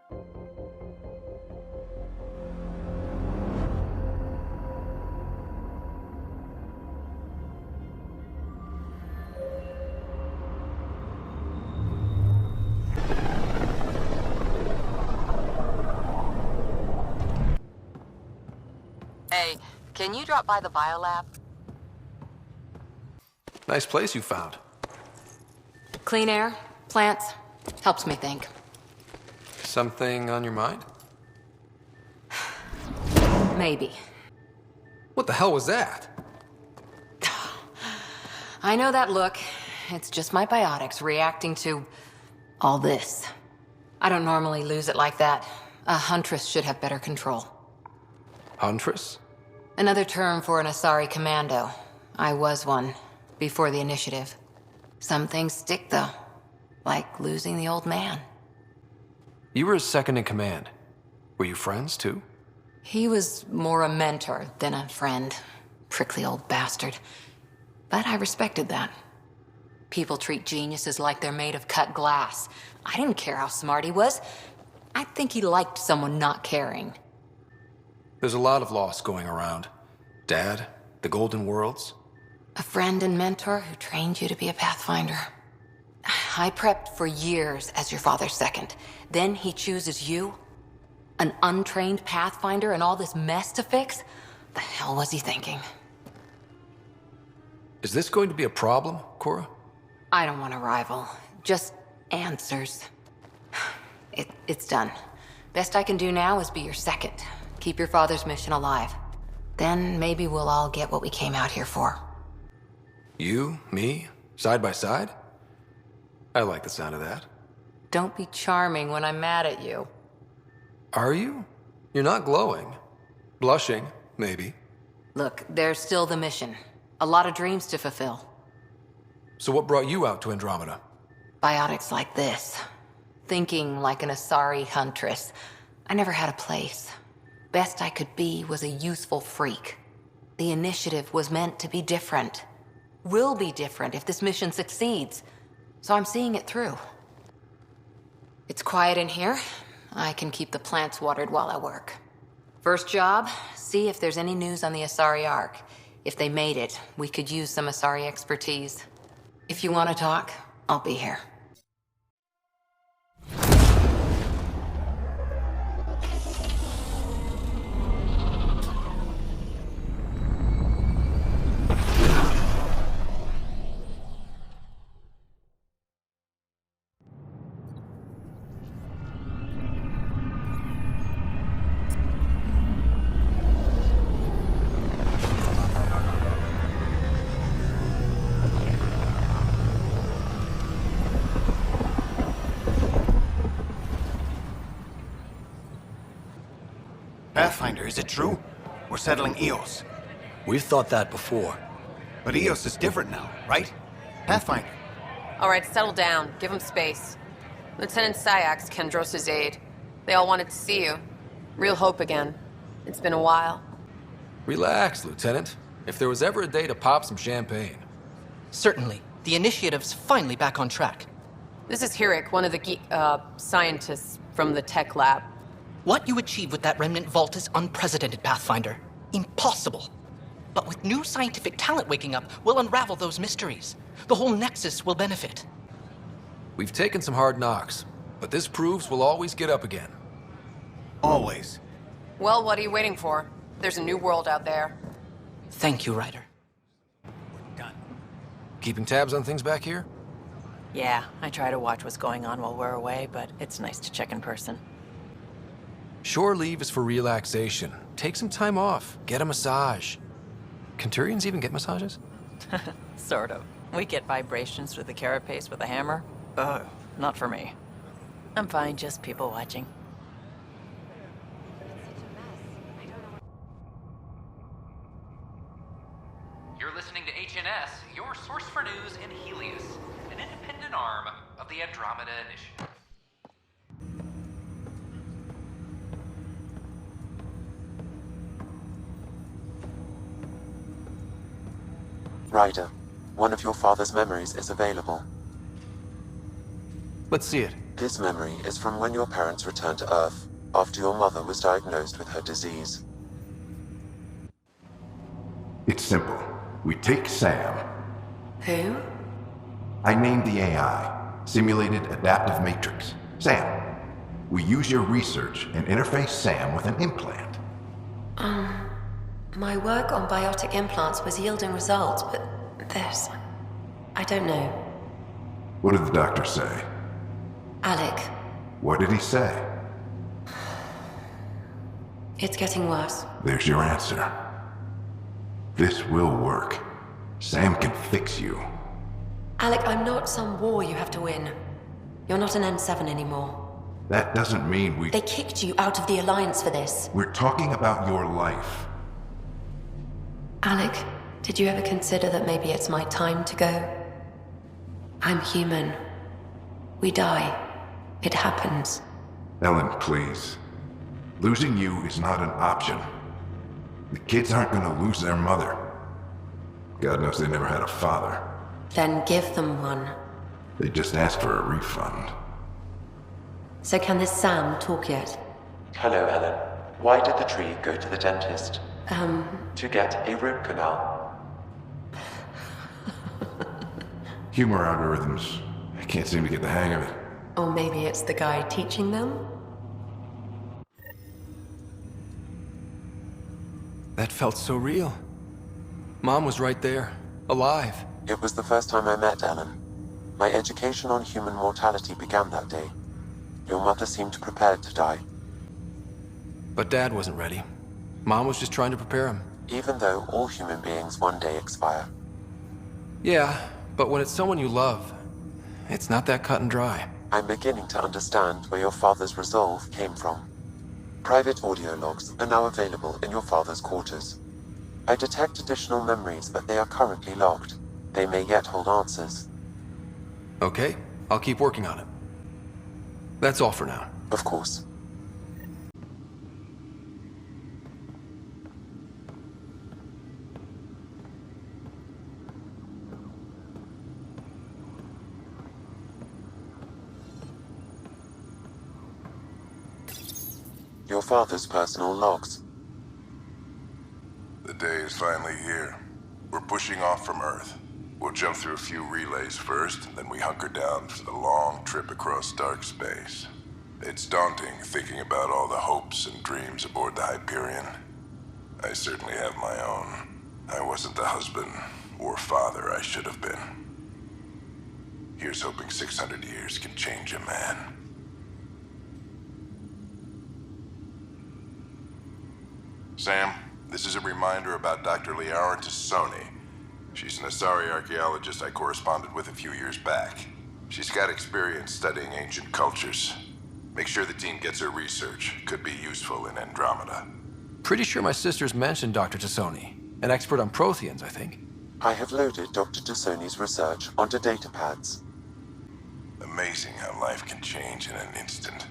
Hey, can you drop by the biolab? Nice place you found. Clean air, plants, helps me think. Something on your mind? Maybe. What the hell was that? I know that look. It's just my biotics reacting to all this. I don't normally lose it like that. A huntress should have better control. Huntress? Another term for an Asari commando. I was one, before the initiative. Some things stick, though. Like losing the old man. You were his second in command. Were you friends, too? He was more a mentor than a friend. Prickly old bastard. But I respected that. People treat geniuses like they're made of cut glass. I didn't care how smart he was. I think he liked someone not caring. There's a lot of loss going around. Dad, the Golden Worlds. A friend and mentor who trained you to be a Pathfinder. I prepped for years as your father's second. Then he chooses you? An untrained Pathfinder and all this mess to fix? The hell was he thinking? Is this going to be a problem, Cora? I don't want a rival. Just answers. It's done. Best I can do now is be your second. Keep your father's mission alive. Then maybe we'll all get what we came out here for. You, me, side by side? I like the sound of that. Don't be charming when I'm mad at you. Are you? You're not glowing. Blushing, maybe. Look, there's still the mission. A lot of dreams to fulfill. So what brought you out to Andromeda? Biotics like this. Thinking like an Asari huntress. I never had a place. Best I could be was a useful freak. The initiative was meant to be different. Will be different if this mission succeeds. So I'm seeing it through. It's quiet in here. I can keep the plants watered while I work. First job, see if there's any news on the Asari Ark. If they made it, we could use some Asari expertise. If you want to talk, I'll be here. Pathfinder, is it true? We're settling Eos. We've thought that before. But Eos is different now, right? Pathfinder. All right, settle down. Give him space. Lieutenant Syax, Kendros' aide. They all wanted to see you. Real hope again. It's been a while. Relax, Lieutenant. If there was ever a day to pop some champagne. Certainly. The initiative's finally back on track. This is Hirik, one of the scientists from the tech lab. What you achieve with that remnant vault is unprecedented, Pathfinder. Impossible. But with new scientific talent waking up, we'll unravel those mysteries. The whole Nexus will benefit. We've taken some hard knocks, but this proves we'll always get up again. Always. Well, what are you waiting for? There's a new world out there. Thank you, Ryder. We're done. Keeping tabs on things back here? Yeah, I try to watch what's going on while we're away, but it's nice to check in person. Shore leave is for relaxation. Take some time off. Get a massage. Centurions even get massages? Sort of. We get vibrations through the carapace with a hammer. Ugh, not for me. I'm fine, just people watching. You're listening to HNS, your source for news in Helios, an independent arm of the Andromeda Initiative. Ryder, one of your father's memories is available. Let's see it. This memory is from when your parents returned to Earth after your mother was diagnosed with her disease. It's simple. We take Sam. Who? I named the AI, Simulated Adaptive Matrix. Sam. We use your research and interface Sam with an implant. My work on biotic implants was yielding results, but this... I don't know. What did the doctor say? Alec, What did he say? it's getting worse. There's your answer. This will work. Sam can fix you. Alec, I'm not some war you have to win. You're not an N7 anymore. That doesn't mean we... They kicked you out of the Alliance for this. We're talking about your life. Alec, did you ever consider that maybe it's my time to go? I'm human. We die. It happens. Ellen, please. Losing you is not an option. The kids aren't gonna lose their mother. God knows they never had a father. Then give them one. They just asked for a refund. So can this Sam talk yet? Hello, Ellen. Why did the tree go to the dentist? To get a root canal. Humor algorithms. I can't seem to get the hang of it. Or maybe it's the guy teaching them? That felt so real. Mom was right there, alive. It was the first time I met Ellen. My education on human mortality began that day. Your mother seemed prepared to die. But Dad wasn't ready. Mom was just trying to prepare him. Even though all human beings one day expire. Yeah, but when it's someone you love, it's not that cut and dry. I'm beginning to understand where your father's resolve came from. Private audio logs are now available in your father's quarters. I detect additional memories, but they are currently locked. They may yet hold answers. Okay, I'll keep working on it. That's all for now. Of course. Your father's personal logs. The day is finally here. We're pushing off from Earth. We'll jump through a few relays first, then we hunker down for the long trip across dark space. It's daunting thinking about all the hopes and dreams aboard the Hyperion. I certainly have my own. I wasn't the husband or father I should have been. Here's hoping 600 years can change a man. Sam, this is a reminder about Dr. Liara Tassoni. She's an Asari archaeologist I corresponded with a few years back. She's got experience studying ancient cultures. Make sure the team gets her research. Could be useful in Andromeda. Pretty sure my sisters mentioned Dr. Tassoni. An expert on Protheans, I think. I have loaded Dr. Tassoni's research onto datapads. Amazing how life can change in an instant.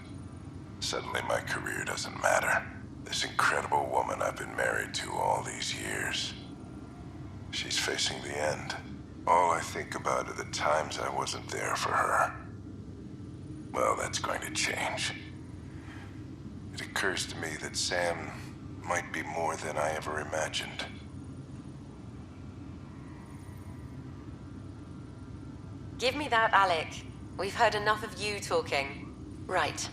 Suddenly my career doesn't matter. This incredible woman I've been married to all these years. She's facing the end. All I think about are the times I wasn't there for her. Well, that's going to change. It occurs to me that Sam might be more than I ever imagined. Give me that, Alec. We've heard enough of you talking. Right.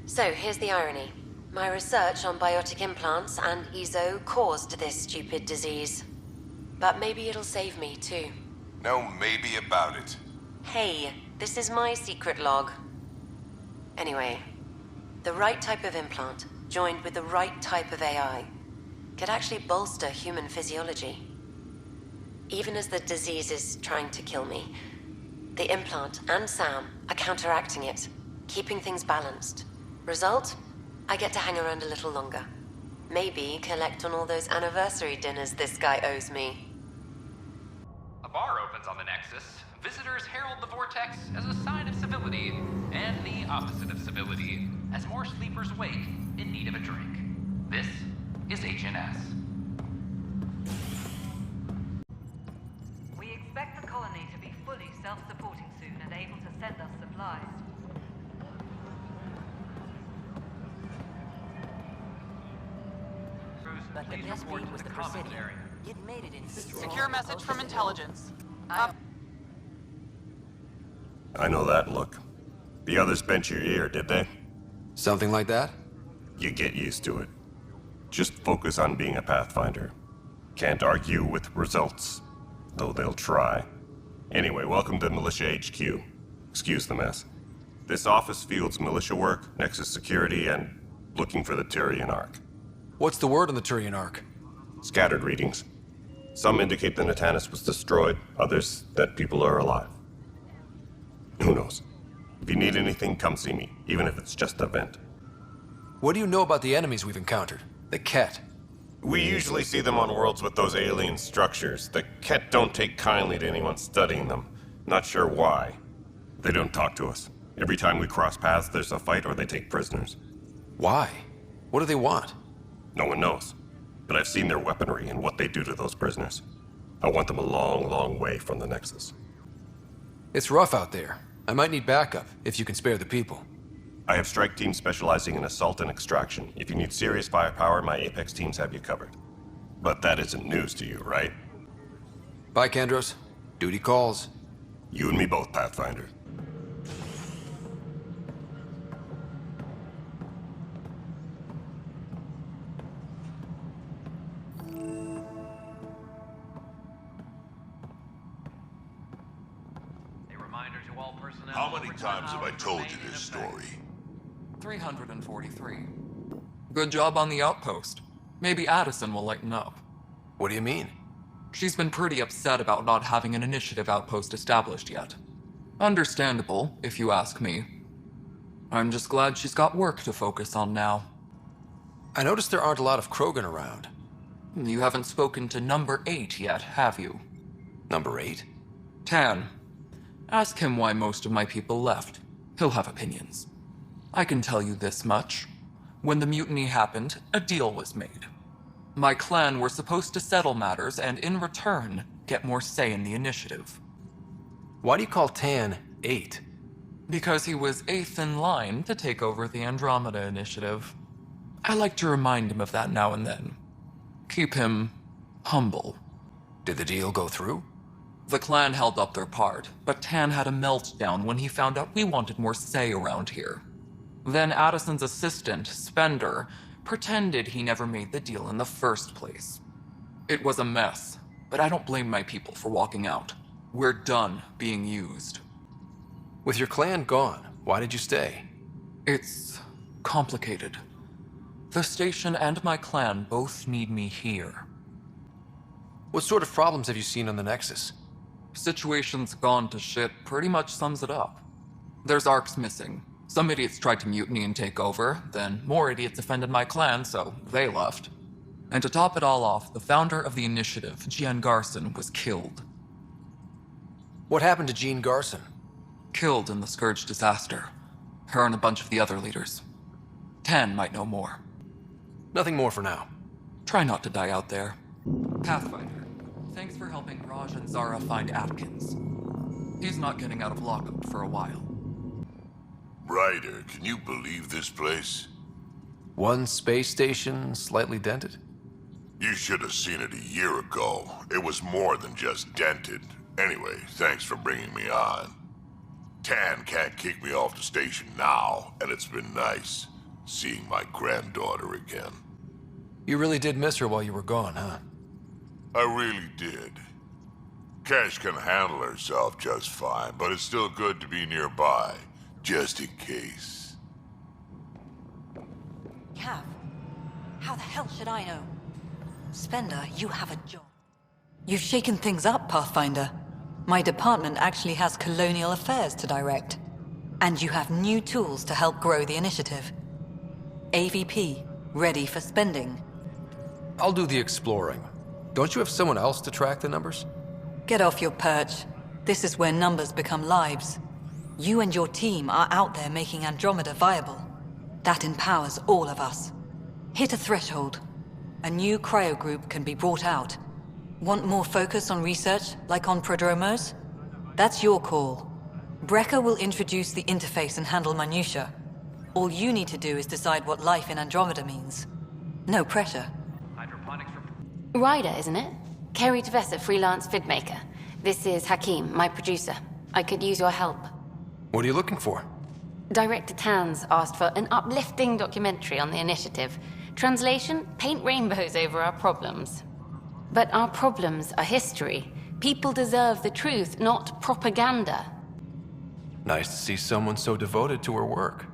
So, here's the irony. My research on biotic implants and EZO caused this stupid disease. But maybe it'll save me, too. No maybe about it. Hey, this is my secret log. Anyway, the right type of implant, joined with the right type of AI, could actually bolster human physiology. Even as the disease is trying to kill me, the implant and Sam are counteracting it, keeping things balanced. Result? I get to hang around a little longer. Maybe collect on all those anniversary dinners this guy owes me. A bar opens on the Nexus. Visitors herald the vortex as a sign of civility, and the opposite of civility, as more sleepers wake in need of a drink. This is HNS. We expect the colony to be fully self-supporting soon and able to send us supplies. But the best beat was the Presidium. It made it in Secure message from intelligence. I know that look. The others bent your ear, did they? Something like that? You get used to it. Just focus on being a Pathfinder. Can't argue with results, though they'll try. Anyway, welcome to Militia HQ. Excuse the mess. This office fields militia work, Nexus security, and looking for the Turian Ark. What's the word on the Turian Ark? Scattered readings. Some indicate the Natanus was destroyed, others that people are alive. Who knows? If you need anything, come see me, even if it's just a vent. What do you know about the enemies we've encountered? The Ket? We usually see them on worlds with those alien structures. The Ket don't take kindly to anyone studying them. Not sure why. They don't talk to us. Every time we cross paths, there's a fight or they take prisoners. Why? What do they want? No one knows. But I've seen their weaponry and what they do to those prisoners. I want them a long, long way from the Nexus. It's rough out there. I might need backup, if you can spare the people. I have strike teams specializing in assault and extraction. If you need serious firepower, my Apex teams have you covered. But that isn't news to you, right? Bye, Kandros. Duty calls. You and me both, Pathfinder. How many times have I told you this story? 343. Good job on the outpost. Maybe Addison will lighten up. What do you mean? She's been pretty upset about not having an initiative outpost established yet. Understandable, if you ask me. I'm just glad she's got work to focus on now. I noticed there aren't a lot of Krogan around. You haven't spoken to number 8 yet, have you? Number 8? Tan. Ask him why most of my people left. He'll have opinions. I can tell you this much. When the mutiny happened, a deal was made. My clan were supposed to settle matters and, in return, get more say in the initiative. Why do you call Tan 8? Because he was 8th in line to take over the Andromeda Initiative. I like to remind him of that now and then. Keep him humble. Did the deal go through? The clan held up their part, but Tan had a meltdown when he found out we wanted more say around here. Then Addison's assistant, Spender, pretended he never made the deal in the first place. It was a mess, but I don't blame my people for walking out. We're done being used. With your clan gone, why did you stay? It's complicated. The station and my clan both need me here. What sort of problems have you seen on the Nexus? Situation's gone to shit pretty much sums it up. There's arcs missing. Some idiots tried to mutiny and take over, then more idiots offended my clan, so they left. And to top it all off, the founder of the initiative, Jean Garson, was killed. What happened to Jean Garson? Killed in the Scourge disaster. Her and a bunch of the other leaders. Tan might know more. Nothing more for now. Try not to die out there. Pathfinder, thanks for helping Raj and Zara find Atkins. He's not getting out of lockup for a while. Ryder, can you believe this place? One space station slightly dented? You should have seen it a year ago. It was more than just dented. Anyway, thanks for bringing me on. Tan can't kick me off the station now, and it's been nice seeing my granddaughter again. You really did miss her while you were gone, huh? I really did. Cash can handle herself just fine, but it's still good to be nearby, just in case. Cav, how the hell should I know? Spender, you have a job. You've shaken things up, Pathfinder. My department actually has colonial affairs to direct. And you have new tools to help grow the initiative. AVP, ready for spending. I'll do the exploring. Don't you have someone else to track the numbers? Get off your perch. This is where numbers become lives. You and your team are out there making Andromeda viable. That empowers all of us. Hit a threshold. A new cryo group can be brought out. Want more focus on research, like on prodromos? That's your call. Brecker will introduce the interface and handle minutiae. All you need to do is decide what life in Andromeda means. No pressure. Ryder, isn't it? Kerry Tavessa, freelance vidmaker. This is Hakeem, my producer. I could use your help. What are you looking for? Director Tan's asked for an uplifting documentary on the initiative. Translation, paint rainbows over our problems. But our problems are history. People deserve the truth, not propaganda. Nice to see someone so devoted to her work.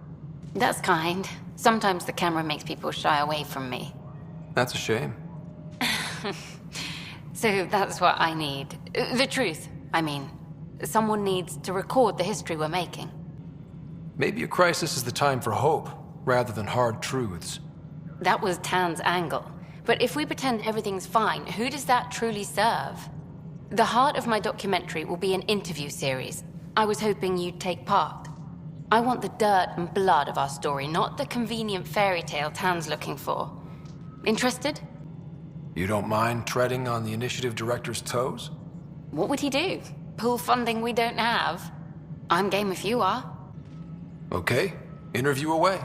That's kind. Sometimes the camera makes people shy away from me. That's a shame. So that's what I need. The truth, I mean. Someone needs to record the history we're making. Maybe a crisis is the time for hope, rather than hard truths. That was Tan's angle. But if we pretend everything's fine, who does that truly serve? The heart of my documentary will be an interview series. I was hoping you'd take part. I want the dirt and blood of our story, not the convenient fairy tale Tan's looking for. Interested? You don't mind treading on the initiative director's toes? What would he do? Pull funding we don't have? I'm game if you are. Okay, interview away.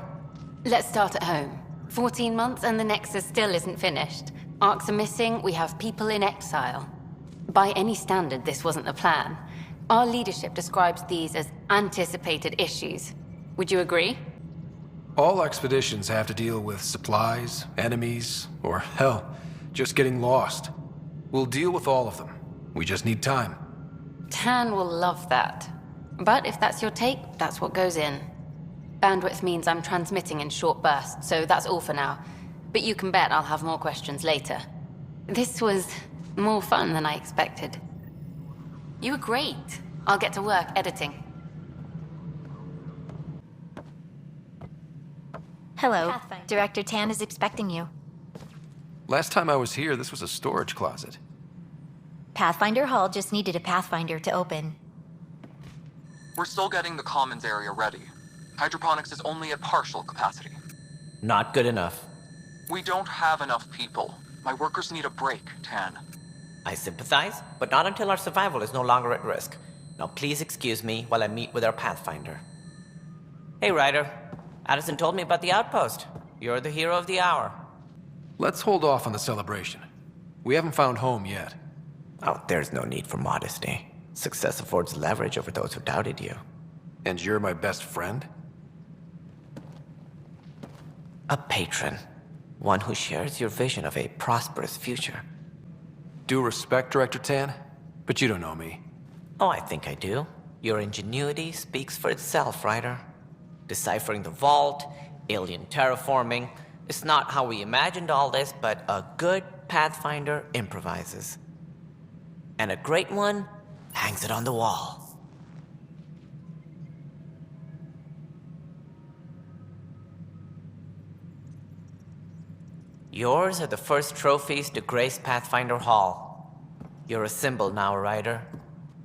Let's start at home. 14 months and the Nexus still isn't finished. Arcs are missing, we have people in exile. By any standard, this wasn't the plan. Our leadership describes these as anticipated issues. Would you agree? All expeditions have to deal with supplies, enemies, or hell, just getting lost. We'll deal with all of them. We just need time. Tan will love that. But if that's your take, that's what goes in. Bandwidth means I'm transmitting in short bursts, so that's all for now. But you can bet I'll have more questions later. This was more fun than I expected. You were great. I'll get to work editing. Hello. Director Tan is expecting you. Last time I was here, this was a storage closet. Pathfinder Hall just needed a Pathfinder to open. We're still getting the commons area ready. Hydroponics is only at partial capacity. Not good enough. We don't have enough people. My workers need a break, Tan. I sympathize, but not until our survival is no longer at risk. Now please excuse me while I meet with our Pathfinder. Hey, Ryder. Addison told me about the outpost. You're the hero of the hour. Let's hold off on the celebration. We haven't found home yet. Oh, there's no need for modesty. Success affords leverage over those who doubted you. And you're my best friend? A patron. One who shares your vision of a prosperous future. Due respect, Director Tan, but you don't know me. Oh, I think I do. Your ingenuity speaks for itself, Ryder. Deciphering the vault, alien terraforming. It's not how we imagined all this, but a good Pathfinder improvises. And a great one hangs it on the wall. Yours are the first trophies to grace Pathfinder Hall. You're a symbol now, Ryder.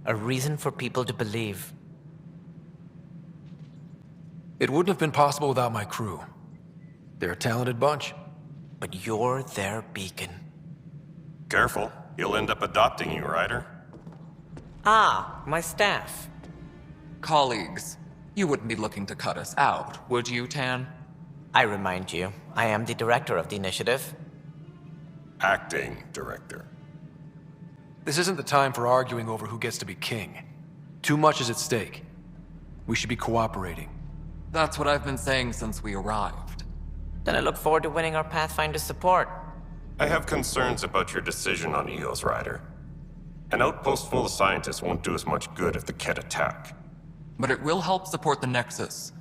A reason for people to believe. It wouldn't have been possible without my crew. They're a talented bunch. But you're their beacon. Careful. He'll end up adopting you, Ryder. Ah, my staff. Colleagues, you wouldn't be looking to cut us out, would you, Tan? I remind you, I am the director of the initiative. Acting director. This isn't the time for arguing over who gets to be king. Too much is at stake. We should be cooperating. That's what I've been saying since we arrived. Then I look forward to winning our Pathfinder support. I have concerns about your decision on Eos, Ryder. An outpost full of scientists won't do us much good if the Ket attack. But it will help support the Nexus.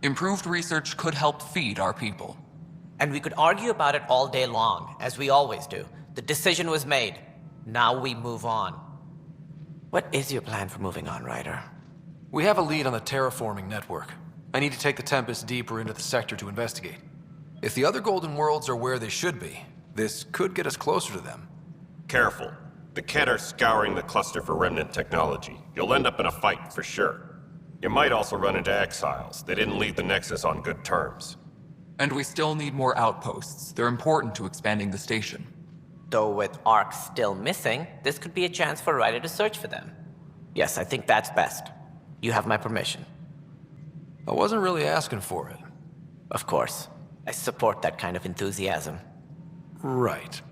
Improved research could help feed our people. And we could argue about it all day long, as we always do. The decision was made. Now we move on. What is your plan for moving on, Ryder? We have a lead on the terraforming network. I need to take the Tempest deeper into the sector to investigate. If the other Golden Worlds are where they should be, this could get us closer to them. Careful. The Ket are scouring the cluster for remnant technology. You'll end up in a fight, for sure. You might also run into exiles. They didn't leave the Nexus on good terms. And we still need more outposts. They're important to expanding the station. Though with Ark still missing, this could be a chance for Ryder to search for them. Yes, I think that's best. You have my permission. I wasn't really asking for it. Of course. I support that kind of enthusiasm. Right.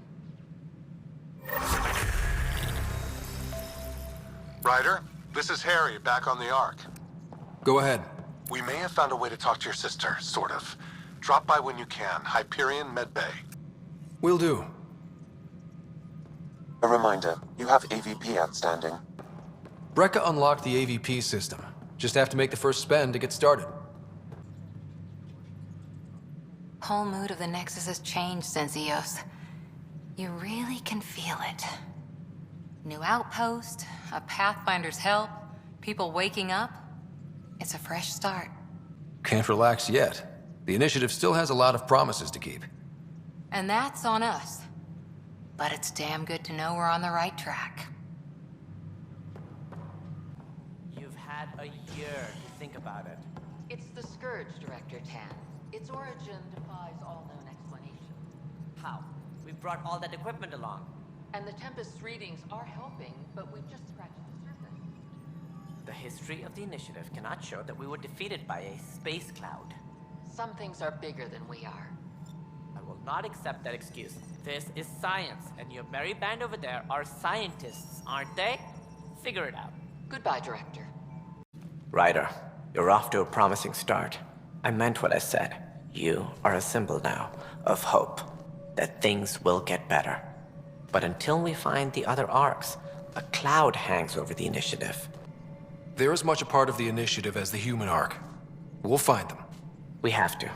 Ryder, this is Harry, back on the Ark. Go ahead. We may have found a way to talk to your sister, sort of. Drop by when you can. Hyperion Medbay. Will do. A reminder, you have AVP outstanding. Brecca unlocked the AVP system. Just have to make the first spend to get started. Whole mood of the Nexus has changed since EOS. You really can feel it. New outpost, a Pathfinder's help, people waking up. It's a fresh start. Can't relax yet. The initiative still has a lot of promises to keep. And that's on us. But it's damn good to know we're on the right track. You've had a year to think about it. It's the Scourge, Director Tan. Its origin defies all known explanation. How? We brought all that equipment along. And the Tempest's readings are helping, but we've just scratched the surface. The history of the initiative cannot show that we were defeated by a space cloud. Some things are bigger than we are. I will not accept that excuse. This is science, and your merry band over there are scientists, aren't they? Figure it out. Goodbye, Director. Ryder, you're off to a promising start. I meant what I said. You are a symbol now of hope, that things will get better. But until we find the other arcs, a cloud hangs over the initiative. They're as much a part of the initiative as the human arc. We'll find them. We have to.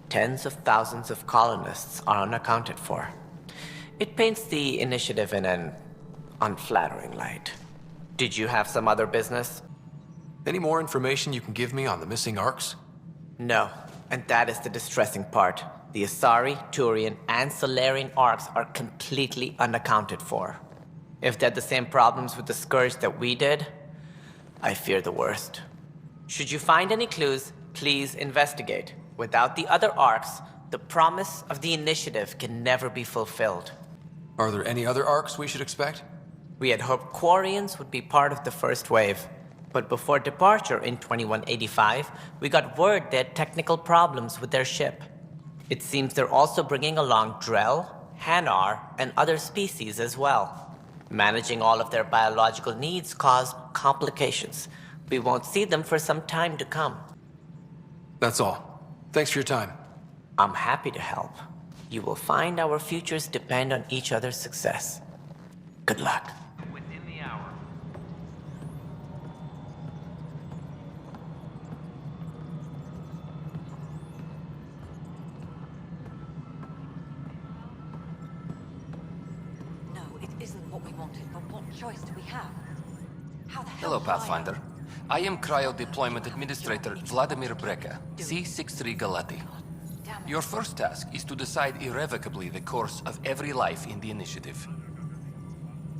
Tens of thousands of colonists are unaccounted for. It paints the initiative in an unflattering light. Did you have some other business? Any more information you can give me on the missing arcs? No, and that is the distressing part. The Asari, Turian, and Solarian arcs are completely unaccounted for. If they had the same problems with the Scourge that we did, I fear the worst. Should you find any clues, please investigate. Without the other arcs, the promise of the initiative can never be fulfilled. Are there any other arcs we should expect? We had hoped Quarians would be part of the first wave. But before departure in 2185, we got word they had technical problems with their ship. It seems they're also bringing along Drell, Hanar, and other species as well. Managing all of their biological needs caused complications. We won't see them for some time to come. That's all. Thanks for your time. I'm happy to help. You will find our futures depend on each other's success. Good luck. Within the hour. No, it isn't what we wanted, but what choice do we have? How the hell Hello, do I- Pathfinder. I am Cryo Deployment Administrator Vladimir Brecka, C63 Galati. Your first task is to decide irrevocably the course of every life in the initiative.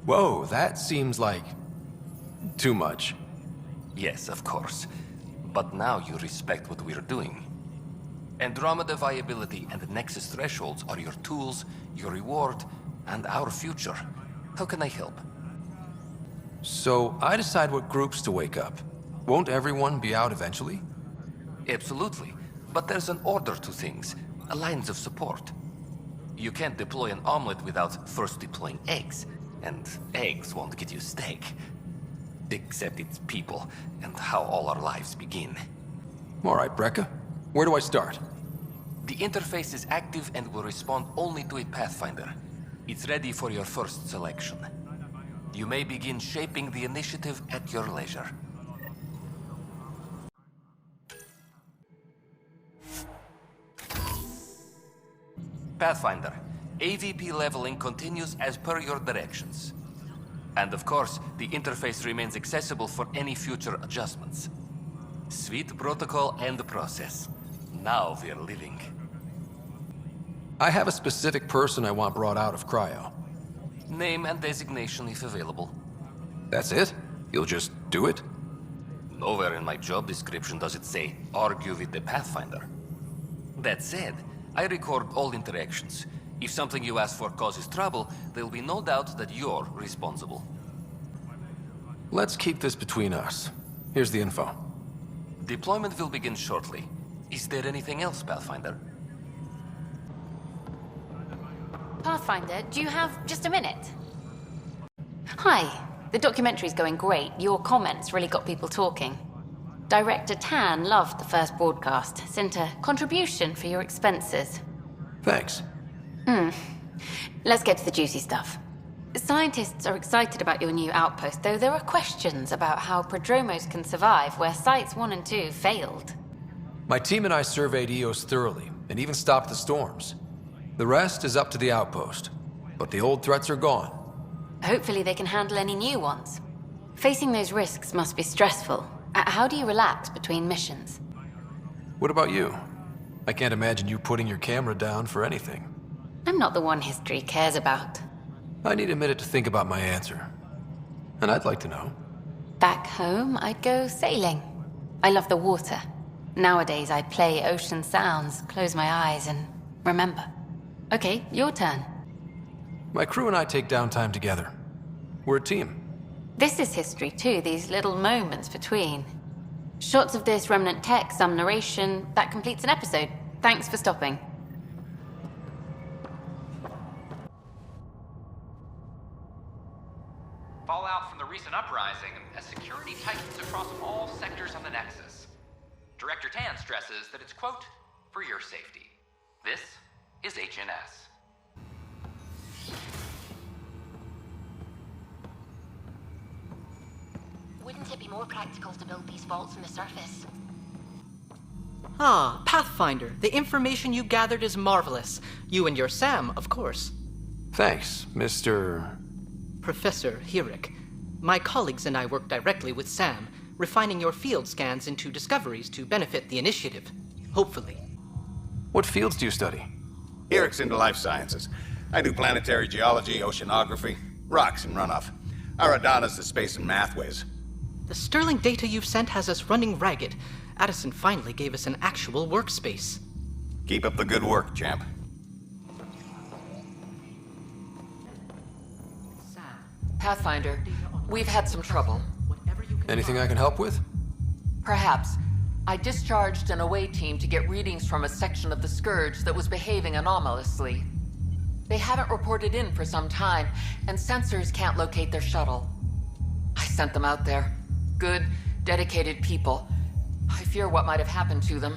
Whoa, that seems like too much. Yes, of course. But now you respect what we're doing. Andromeda viability and Nexus thresholds are your tools, your reward, and our future. How can I help? So I decide what groups to wake up. Won't everyone be out eventually? Absolutely. But there's an order to things, lines of support. You can't deploy an omelet without first deploying eggs, and eggs won't get you steak. Except it's people, and how all our lives begin. All right, Brecka. Where do I start? The interface is active and will respond only to a Pathfinder. It's ready for your first selection. You may begin shaping the initiative at your leisure. Pathfinder, AVP leveling continues as per your directions. And of course, the interface remains accessible for any future adjustments. Sweet protocol and process. Now we're living. I have a specific person I want brought out of cryo. Name and designation if available. That's it? You'll just do it? Nowhere in my job description does it say, argue with the Pathfinder. That said, I record all interactions. If something you ask for causes trouble, there'll be no doubt that you're responsible. Let's keep this between us. Here's the info. Deployment will begin shortly. Is there anything else, Pathfinder? Pathfinder, do you have just a minute? Hi. The documentary's going great. Your comments really got people talking. Director Tan loved the first broadcast. Sent a contribution for your expenses. Thanks. Let's get to the juicy stuff. Scientists are excited about your new outpost, though there are questions about how prodromos can survive where Sites 1 and 2 failed. My team and I surveyed Eos thoroughly, and even stopped the storms. The rest is up to the outpost, but the old threats are gone. Hopefully they can handle any new ones. Facing those risks must be stressful. How do you relax between missions? What about you? I can't imagine you putting your camera down for anything. I'm not the one history cares about. I need a minute to think about my answer. And I'd like to know. Back home, I'd go sailing. I love the water. Nowadays, I play ocean sounds, close my eyes, and remember. Okay, your turn. My crew and I take downtime together. We're a team. This is history too, these little moments between. Shots of this remnant tech, some narration, that completes an episode. Thanks for stopping. Fallout from the recent uprising as security tightens across all sectors on the Nexus. Director Tan stresses that it's, quote, for your safety. This is HNS. Wouldn't it be more practical to build these vaults on the surface? Ah, Pathfinder, the information you gathered is marvelous. You and your Sam, of course. Thanks, Mr. Professor Hirik. My colleagues and I work directly with Sam, refining your field scans into discoveries to benefit the initiative. Hopefully. What fields do you study? Hirik's into life sciences. I do planetary geology, oceanography, rocks and runoff. Aradana's the space and math whiz. The sterling data you've sent has us running ragged. Addison finally gave us an actual workspace. Keep up the good work, champ. Pathfinder, we've had some trouble. Anything I can help with? Perhaps. I discharged an away team to get readings from a section of the Scourge that was behaving anomalously. They haven't reported in for some time, and sensors can't locate their shuttle. I sent them out there. Good, dedicated people. I fear what might have happened to them.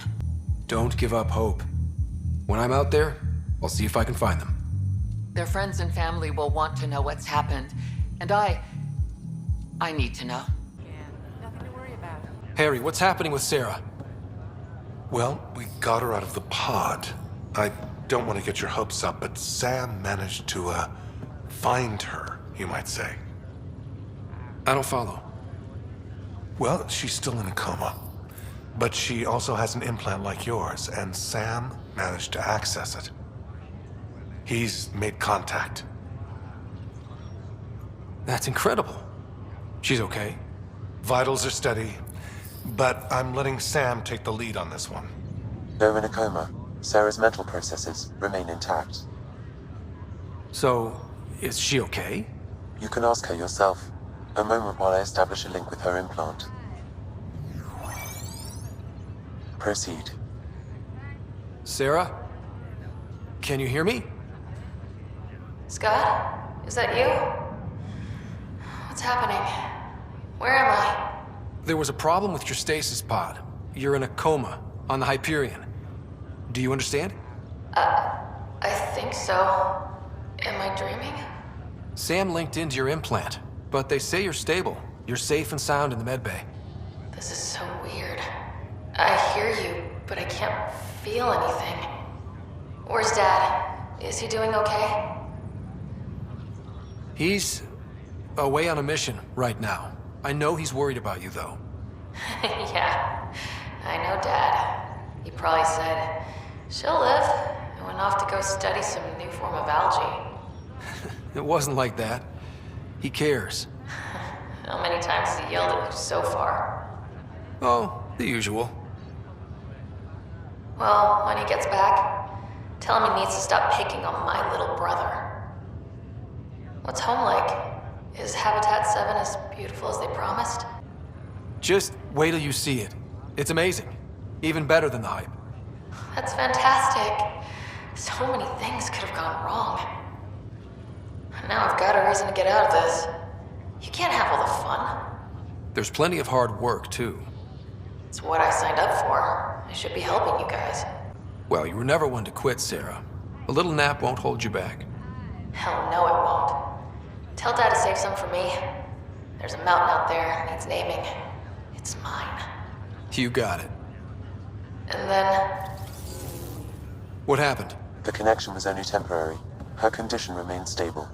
Don't give up hope. When I'm out there, I'll see if I can find them. Their friends and family will want to know what's happened, and I need to know. Harry, what's happening with Sarah? Well, we got her out of the pod. I don't want to get your hopes up, but Sam managed to, find her, you might say. I don't follow. Well, she's still in a coma. But she also has an implant like yours, and Sam managed to access it. He's made contact. That's incredible. She's okay? Vitals are steady, but I'm letting Sam take the lead on this one. Though in a coma, Sarah's mental processes remain intact. So, is she okay? You can ask her yourself. A moment while I establish a link with her implant. Proceed. Sarah? Can you hear me? Scott? Is that you? What's happening? Where am I? There was a problem with your stasis pod. You're in a coma on the Hyperion. Do you understand? I think so. Am I dreaming? Sam linked into your implant, but they say you're stable. You're safe and sound in the medbay. This is so weird. I hear you, but I can't feel anything. Where's Dad? Is he doing okay? He's away on a mission right now. I know he's worried about you, though. Yeah, I know Dad. He probably said, she'll live, and went off to go study some new form of algae. It wasn't like that. He cares. How many times has he yelled at you so far? Oh, the usual. Well, when he gets back, tell him he needs to stop picking on my little brother. What's home like? Is Habitat 7 as beautiful as they promised? Just wait till you see it. It's amazing. Even better than the hype. That's fantastic. So many things could have gone wrong. Now I've got a reason to get out of this. You can't have all the fun. There's plenty of hard work, too. It's what I signed up for. I should be helping you guys. Well, you were never one to quit, Sarah. A little nap won't hold you back. Hell no, it won't. Tell Dad to save some for me. There's a mountain out there, needs naming. It's mine. You got it. And then... What happened? The connection was only temporary. Her condition remained stable.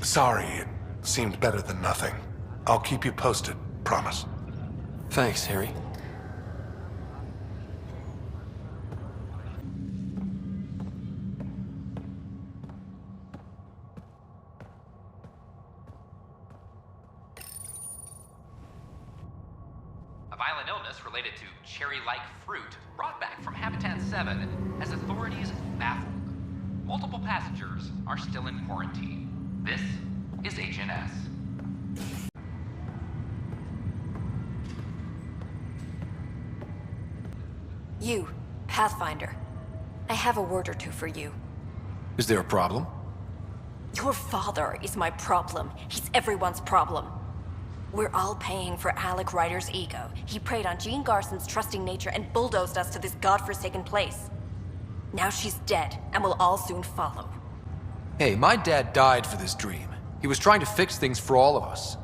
Sorry, it seemed better than nothing. I'll keep you posted, promise. Thanks, Harry. A violent illness related to cherry-like fruit brought back from Habitat 7 has authorities baffled. Multiple passengers are still in quarantine. This is HNS. You, Pathfinder. I have a word or two for you. Is there a problem? Your father is my problem. He's everyone's problem. We're all paying for Alec Ryder's ego. He preyed on Jean Garson's trusting nature and bulldozed us to this godforsaken place. Now she's dead, and we'll all soon follow. Hey, my dad died for this dream. He was trying to fix things for all of us.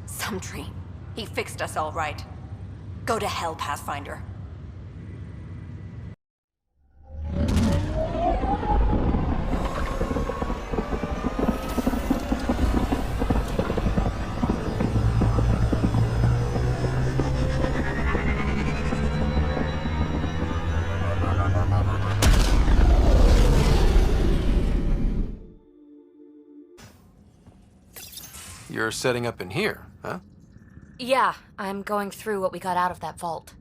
Some dream. He fixed us all right. Go to hell, Pathfinder. You're setting up in here, huh? Yeah, I'm going through what we got out of that vault.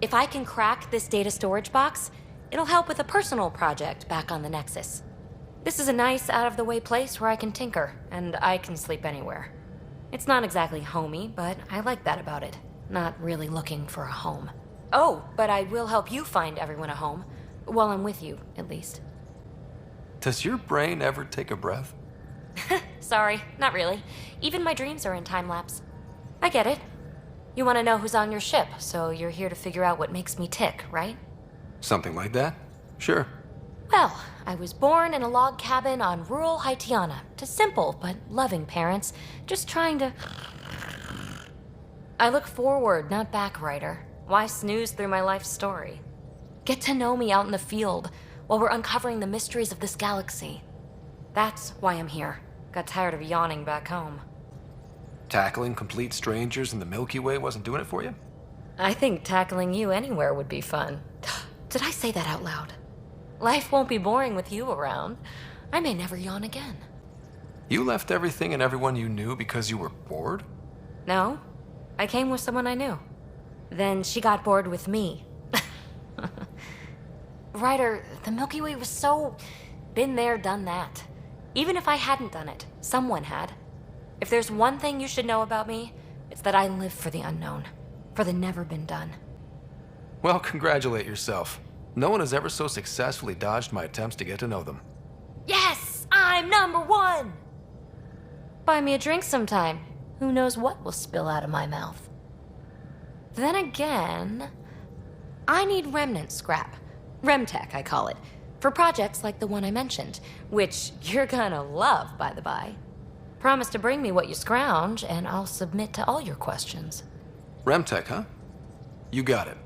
If I can crack this data storage box, it'll help with a personal project back on the Nexus. This is a nice, out-of-the-way place where I can tinker, and I can sleep anywhere. It's not exactly homey, but I like that about it. Not really looking for a home. Oh, but I will help you find everyone a home. While I'm with you, at least. Does your brain ever take a breath? Sorry, not really. Even my dreams are in time-lapse. I get it. You want to know who's on your ship, so you're here to figure out what makes me tick, right? Something like that? Sure. Well, I was born in a log cabin on rural Haitiana to simple but loving parents, just trying to... I look forward, not back, Ryder. Why snooze through my life story? Get to know me out in the field while we're uncovering the mysteries of this galaxy. That's why I'm here. Got tired of yawning back home. Tackling complete strangers in the Milky Way wasn't doing it for you? I think tackling you anywhere would be fun. Did I say that out loud? Life won't be boring with you around. I may never yawn again. You left everything and everyone you knew because you were bored? No, I came with someone I knew. Then she got bored with me. Ryder, the Milky Way was so... been there, done that. Even if I hadn't done it, someone had. If there's one thing you should know about me, it's that I live for the unknown. For the never been done. Well, congratulate yourself. No one has ever so successfully dodged my attempts to get to know them. Yes! I'm #1! Buy me a drink sometime. Who knows what will spill out of my mouth. Then again... I need remnant scrap. Remtech, I call it. For projects like the one I mentioned, which you're gonna love, by the by. Promise to bring me what you scrounge, and I'll submit to all your questions. Remtech, huh? You got it.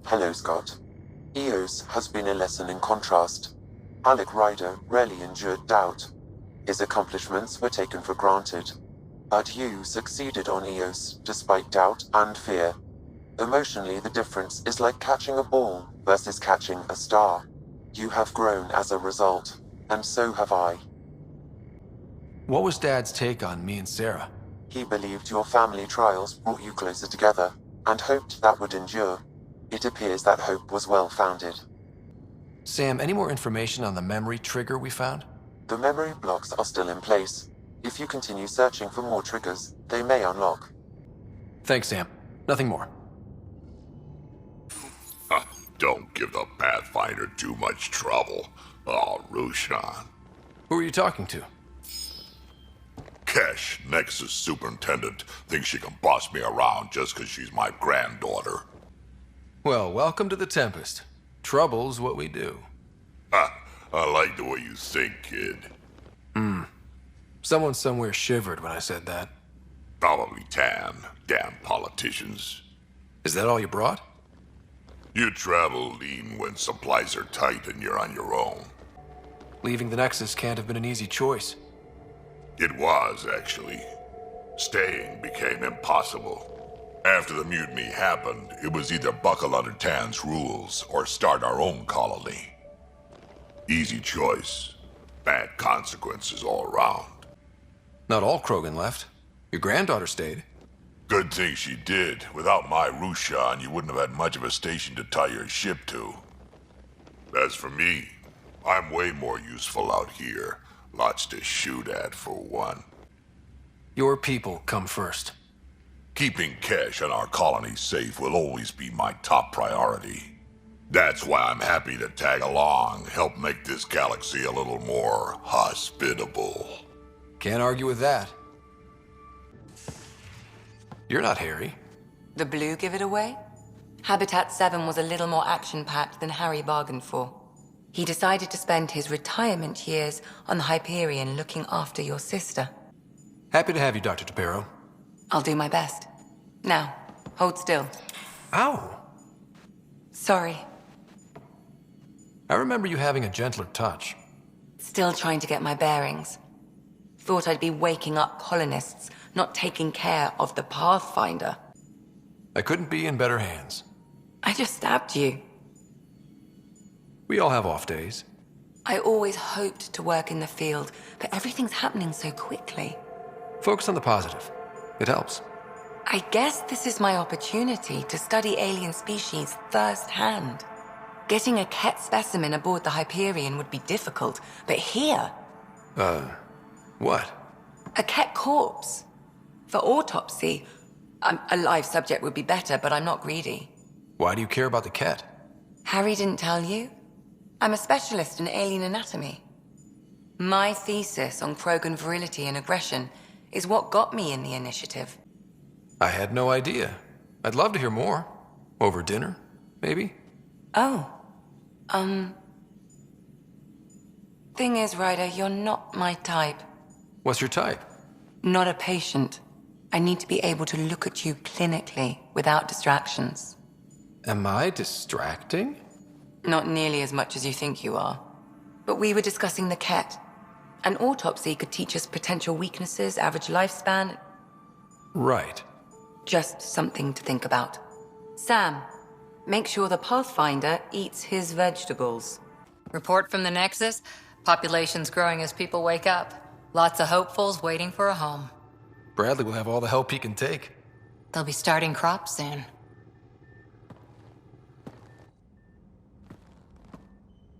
Hello, Scott. EOS has been a lesson in contrast. Alec Ryder rarely endured doubt. His accomplishments were taken for granted. But you succeeded on EOS, despite doubt and fear. Emotionally, the difference is like catching a ball versus catching a star. You have grown as a result, and so have I. What was Dad's take on me and Sarah? He believed your family trials brought you closer together, and hoped that would endure. It appears that hope was well-founded. Sam, any more information on the memory trigger we found? The memory blocks are still in place. If you continue searching for more triggers, they may unlock. Thanks, Sam. Nothing more. Don't give the Pathfinder too much trouble. Oh, Roshan. Who are you talking to? Kesh, Nexus Superintendent, thinks she can boss me around just because she's my granddaughter. Well, welcome to the Tempest. Trouble's what we do. I like the way you think, kid. Someone somewhere shivered when I said that. Probably Tan. Damn politicians. Is that all you brought? You travel lean when supplies are tight and you're on your own. Leaving the Nexus can't have been an easy choice. It was, actually. Staying became impossible. After the mutiny happened, it was either buckle under Tan's rules or start our own colony. Easy choice. Bad consequences all around. Not all Krogan left. Your granddaughter stayed. Good thing she did. Without my Rushan, you wouldn't have had much of a station to tie your ship to. As for me, I'm way more useful out here. Lots to shoot at, for one. Your people come first. Keeping Kesh and our colony safe will always be my top priority. That's why I'm happy to tag along, help make this galaxy a little more hospitable. Can't argue with that. You're not Harry. The blue give it away? Habitat 7 was a little more action-packed than Harry bargained for. He decided to spend his retirement years on the Hyperion looking after your sister. Happy to have you, Dr.Br. I'll do my best. Now, hold still. Ow! Sorry. I remember you having a gentler touch. Still trying to get my bearings. Thought I'd be waking up colonists, not taking care of the Pathfinder. I couldn't be in better hands. I just stabbed you. We all have off days. I always hoped to work in the field, but everything's happening so quickly. Focus on the positive. It helps. I guess this is my opportunity to study alien species firsthand. Getting a Ket specimen aboard the Hyperion would be difficult, but here... What? A Ket corpse. For autopsy, a live subject would be better, but I'm not greedy. Why do you care about the Ket? Harry didn't tell you? I'm a specialist in alien anatomy. My thesis on Krogan virility and aggression is what got me in the initiative. I had no idea. I'd love to hear more. Over dinner, maybe? Oh. Thing is, Ryder, you're not my type. What's your type? Not a patient. I need to be able to look at you clinically without distractions. Am I distracting? Not nearly as much as you think you are. But we were discussing the Ket. An autopsy could teach us potential weaknesses, average lifespan. Right. Just something to think about. Sam, make sure the Pathfinder eats his vegetables. Report from the Nexus. Population's growing as people wake up. Lots of hopefuls waiting for a home. Bradley will have all the help he can take. They'll be starting crops soon.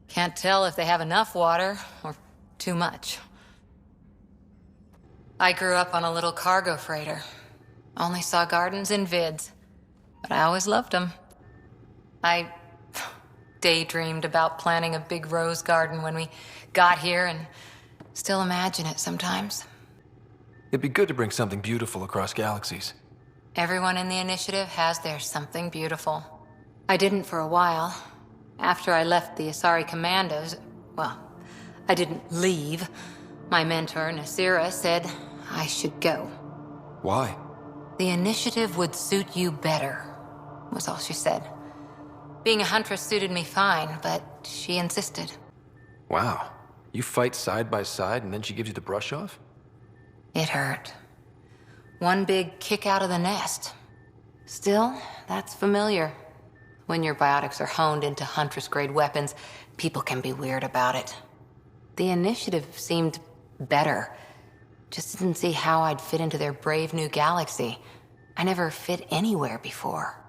Can't tell if they have enough water or too much. I grew up on a little cargo freighter. Only saw gardens in vids, but I always loved them. I daydreamed about planting a big rose garden when we got here and still imagine it sometimes. It'd be good to bring something beautiful across galaxies. Everyone in the initiative has their something beautiful. I didn't for a while. After I left the Asari Commandos, well, I didn't leave. My mentor, Nasira, said I should go. Why? The initiative would suit you better, was all she said. Being a huntress suited me fine, but she insisted. Wow. You fight side by side and then she gives you the brush off? It hurt. One big kick out of the nest. Still, that's familiar. When your biotics are honed into Huntress-grade weapons, people can be weird about it. The initiative seemed better. Just didn't see how I'd fit into their brave new galaxy. I never fit anywhere before.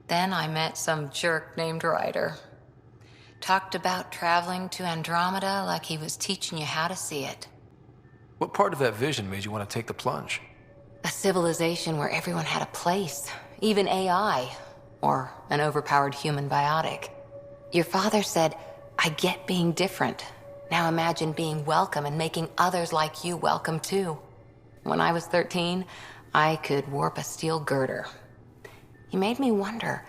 Then I met some jerk named Ryder. Talked about traveling to Andromeda like he was teaching you how to see it. What part of that vision made you want to take the plunge? A civilization where everyone had a place, even AI, or an overpowered human biotic. Your father said, I get being different. Now imagine being welcome and making others like you welcome too. When I was 13, I could warp a steel girder. He made me wonder,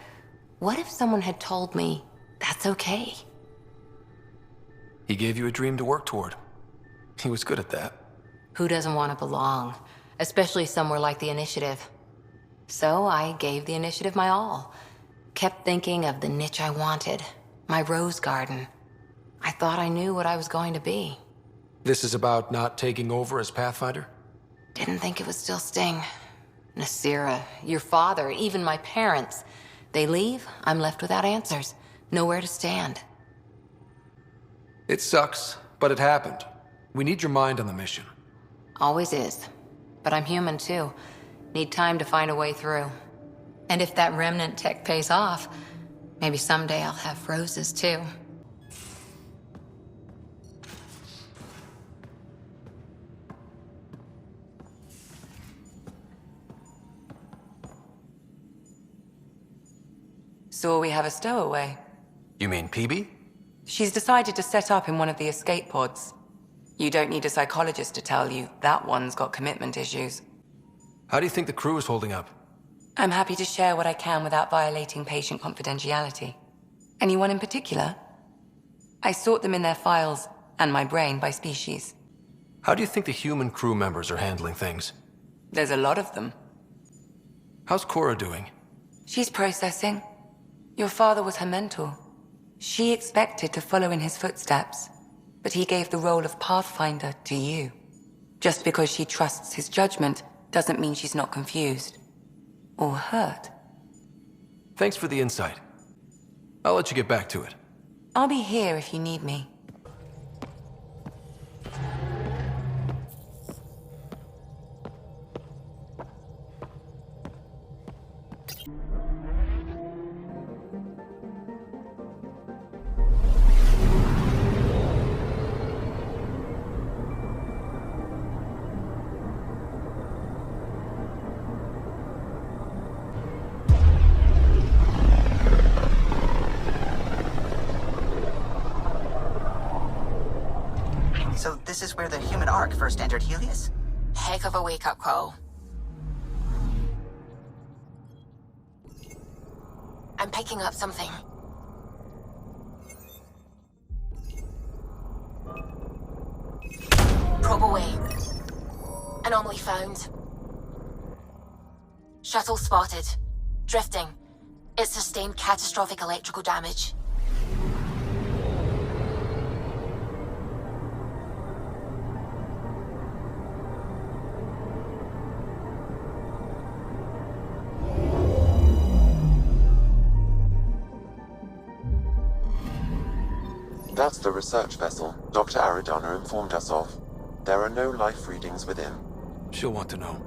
what if someone had told me that's okay? He gave you a dream to work toward. He was good at that. Who doesn't want to belong? Especially somewhere like the Initiative. So I gave the Initiative my all. Kept thinking of the niche I wanted, my rose garden. I thought I knew what I was going to be. This is about not taking over as Pathfinder? Didn't think it would still sting. Nasira, your father, even my parents. They leave, I'm left without answers. Nowhere to stand. It sucks, but it happened. We need your mind on the mission. Always is. But I'm human too. Need time to find a way through. And if that remnant tech pays off, maybe someday I'll have roses too. So we have a stowaway. You mean PB? She's decided to set up in one of the escape pods. You don't need a psychologist to tell you that one's got commitment issues. How do you think the crew is holding up? I'm happy to share what I can without violating patient confidentiality. Anyone in particular? I sort them in their files and my brain by species. How do you think the human crew members are handling things? There's a lot of them. How's Cora doing? She's processing. Your father was her mentor. She expected to follow in his footsteps, but he gave the role of Pathfinder to you. Just because she trusts his judgment doesn't mean she's not confused. Or hurt. Thanks for the insight. I'll let you get back to it. I'll be here if you need me. So this is where the human Ark first entered Helios? Heck of a wake-up call. I'm picking up something. Probe away. Anomaly found. Shuttle spotted. Drifting. It sustained catastrophic electrical damage. That's the research vessel Dr. Aridana informed us of. There are no life readings within. She'll want to know.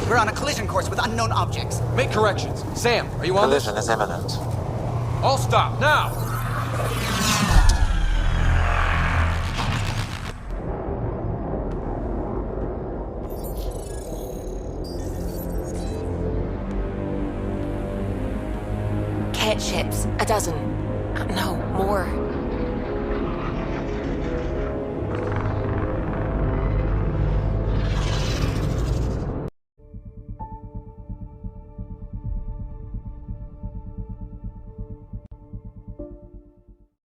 We're on a collision course with unknown objects. Make corrections. Sam, are you on this? Collision is imminent. All stop, now! Ket ships. A dozen. No, more.